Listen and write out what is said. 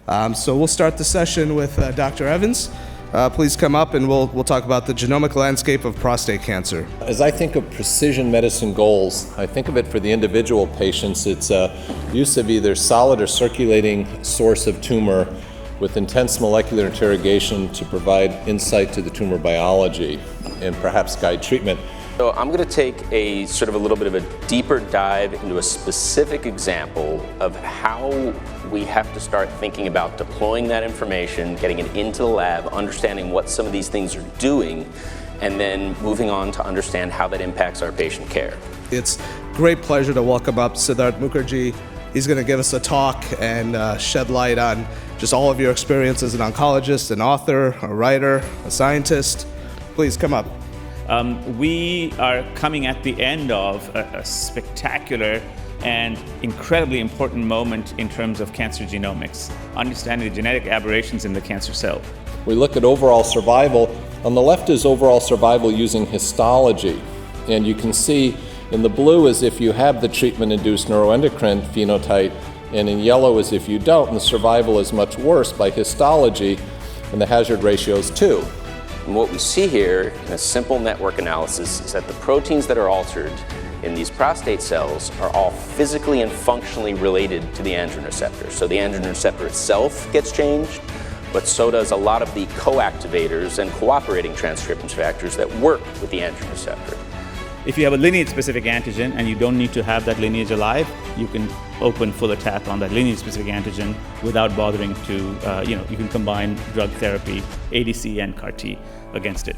So we'll start the session with Dr. Evans. Please come up and we'll talk about the genomic landscape of prostate cancer. As I think of precision medicine goals, I think of it for the individual patients. It's use of either solid or circulating source of tumor with intense molecular interrogation to provide insight to the tumor biology and perhaps guide treatment. So I'm going to take a sort of a little bit of a deeper dive into a specific example of how we have to start thinking about deploying that information, getting it into the lab, understanding what some of these things are doing, and then moving on to understand how that impacts our patient care. It's great pleasure to welcome up Siddharth Mukherjee. He's going to give us a talk and shed light on just all of your experience as an oncologist, an author, a writer, a scientist. Please come up. We are coming at the end of a spectacular and incredibly important moment in terms of cancer genomics, understanding the genetic aberrations in the cancer cell. We look at overall survival. On the left is overall survival using histology. And you can see in the blue is if you have the treatment-induced neuroendocrine phenotype, and in yellow is if you don't, and the survival is much worse by histology, and the hazard ratio is 2. And what we see here in a simple network analysis is that the proteins that are altered in these prostate cells are all physically and functionally related to the androgen receptor. So the androgen receptor itself gets changed, but so does a lot of the co-activators and cooperating transcription factors that work with the androgen receptor. If you have a lineage-specific antigen and you don't need to have that lineage alive, you can open full attack on that lineage-specific antigen without bothering to, you can combine drug therapy, ADC and CAR-T against it.